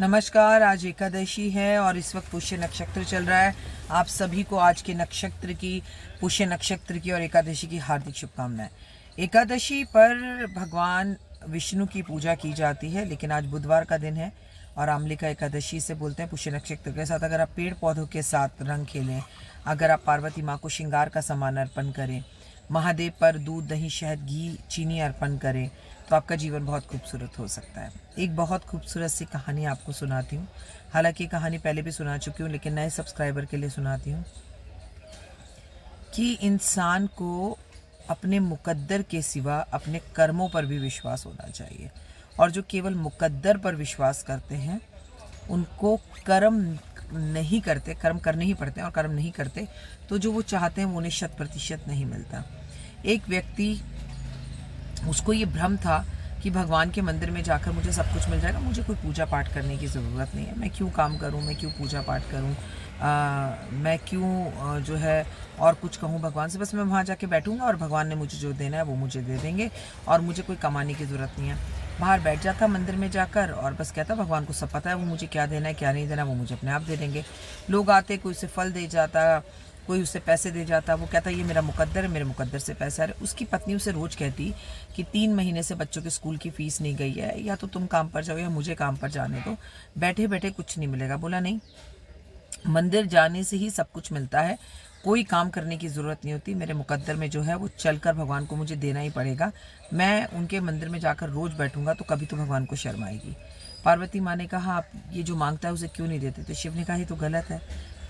नमस्कार। आज एकादशी है और इस वक्त पुष्य नक्षत्र चल रहा है। आप सभी को आज के नक्षत्र की, पुष्य नक्षत्र की और एकादशी की हार्दिक शुभकामनाएं। एकादशी पर भगवान विष्णु की पूजा की जाती है, लेकिन आज बुधवार का दिन है और आमलिका एकादशी से बोलते हैं। पुष्य नक्षत्र के साथ अगर आप पेड़ पौधों के साथ रंग खेलें, अगर आप पार्वती माँ को श्रृंगार का सामान अर्पण करें, महादेव पर दूध, दही, शहद, घी, चीनी अर्पण करें, तो आपका जीवन बहुत खूबसूरत हो सकता है। एक बहुत खूबसूरत सी कहानी आपको सुनाती हूँ। हालांकि कहानी पहले भी सुना चुकी हूँ, लेकिन नए सब्सक्राइबर के लिए सुनाती हूँ कि इंसान को अपने मुकद्दर के सिवा अपने कर्मों पर भी विश्वास होना चाहिए। और जो केवल मुकद्दर पर विश्वास करते हैं उनको कर्म नहीं करते, कर्म करने ही पड़ते हैं, और कर्म नहीं करते तो जो वो चाहते हैं वो उन्हें 100% नहीं मिलता। एक व्यक्ति, उसको ये भ्रम था कि भगवान के मंदिर में जाकर मुझे सब कुछ मिल जाएगा, मुझे कोई पूजा पाठ करने की ज़रूरत नहीं है, मैं क्यों काम करूं, मैं क्यों पूजा पाठ करूं, मैं क्यों जो है और कुछ कहूं भगवान से। बस मैं वहाँ जाके बैठूंगा और भगवान ने मुझे जो देना है वो मुझे दे देंगे और मुझे कोई कमाने की ज़रूरत नहीं है। बाहर बैठ जाता मंदिर में जाकर और बस कहता भगवान को सब पता है, वो मुझे क्या देना है क्या नहीं देना वो मुझे अपने आप दे देंगे। लोग आते, कोई उसे फल दे जाता, कोई उसे पैसे दे जाता, वो कहता ये मेरा मुकद्दर है, मेरे मुकद्दर से पैसा है। उसकी पत्नी उसे रोज़ कहती कि 3 महीने से बच्चों के स्कूल की फ़ीस नहीं गई है, या तो तुम काम पर जाओ या मुझे काम पर जाने दो, बैठे बैठे कुछ नहीं मिलेगा। बोला नहीं, मंदिर जाने से ही सब कुछ मिलता है, कोई काम करने की ज़रूरत नहीं होती। मेरे मुकद्दर में जो है वो चलकर भगवान को मुझे देना ही पड़ेगा। मैं उनके मंदिर में जाकर रोज़ बैठूंगा तो कभी तो भगवान को शर्म आएगी। पार्वती माँ ने कहा आप ये जो मांगता है उसे क्यों नहीं देते? तो शिव ने कहा ये तो गलत है,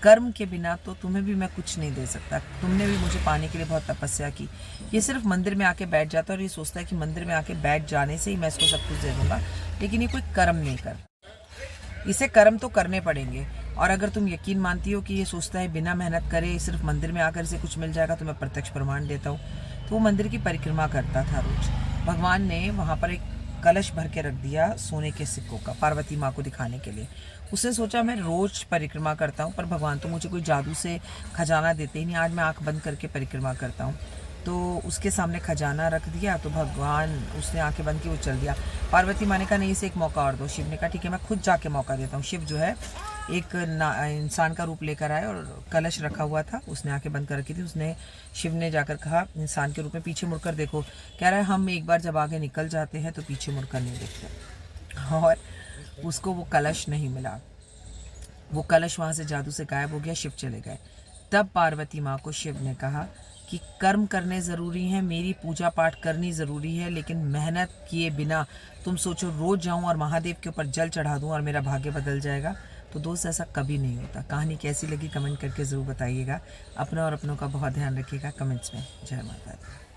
कर्म के बिना तो तुम्हें भी मैं कुछ नहीं दे सकता। तुमने भी मुझे पाने के लिए बहुत तपस्या की। ये सिर्फ मंदिर में आके बैठ जाता है और ये सोचता है कि मंदिर में आके बैठ जाने से ही मैं इसको सब कुछ दे दूंगा, लेकिन ये कोई कर्म नहीं करता। इसे कर्म तो करने पड़ेंगे। और अगर तुम यकीन मानती हो कि ये सोचता है बिना मेहनत करे सिर्फ मंदिर में आकर इसे कुछ मिल जाएगा, तो मैं प्रत्यक्ष प्रमाण देता हूँ। तो वो मंदिर की परिक्रमा करता था रोज। भगवान ने वहाँ पर एक कलश भर के रख दिया सोने के सिक्कों का, पार्वती माँ को दिखाने के लिए। उसने सोचा मैं रोज परिक्रमा करता हूँ पर भगवान तो मुझे कोई जादू से खजाना देते ही नहीं, आज मैं आँख बंद करके परिक्रमा करता हूँ। तो उसके सामने खजाना रख दिया तो भगवान, उसने आंखें बंद की, वो चल दिया। पार्वती माँ ने कहा नहीं, इसे एक मौका और दो। शिव ने कहा ठीक है, मैं खुद जाके मौका देता हूँ। शिव जो है एक इंसान का रूप लेकर आए और कलश रखा हुआ था, उसने आंखें बंद कर रखी थी। उसने, शिव ने जाकर कहा इंसान के रूप में पीछे मुड़कर देखो। कह रहा है हम एक बार जब आगे निकल जाते हैं तो पीछे मुड़कर नहीं देखते। और उसको वो कलश नहीं मिला, वो कलश वहाँ से जादू से गायब हो गया, शिव चले गए। तब पार्वती माँ को शिव ने कहा कि कर्म करने ज़रूरी हैं, मेरी पूजा पाठ करनी ज़रूरी है, लेकिन मेहनत किए बिना तुम सोचो रोज़ जाऊँ और महादेव के ऊपर जल चढ़ा दूँ और मेरा भाग्य बदल जाएगा, तो दोस्त ऐसा कभी नहीं होता। कहानी कैसी लगी कमेंट करके ज़रूर बताइएगा। अपना और अपनों का बहुत ध्यान रखिएगा। कमेंट्स में जय माता दी।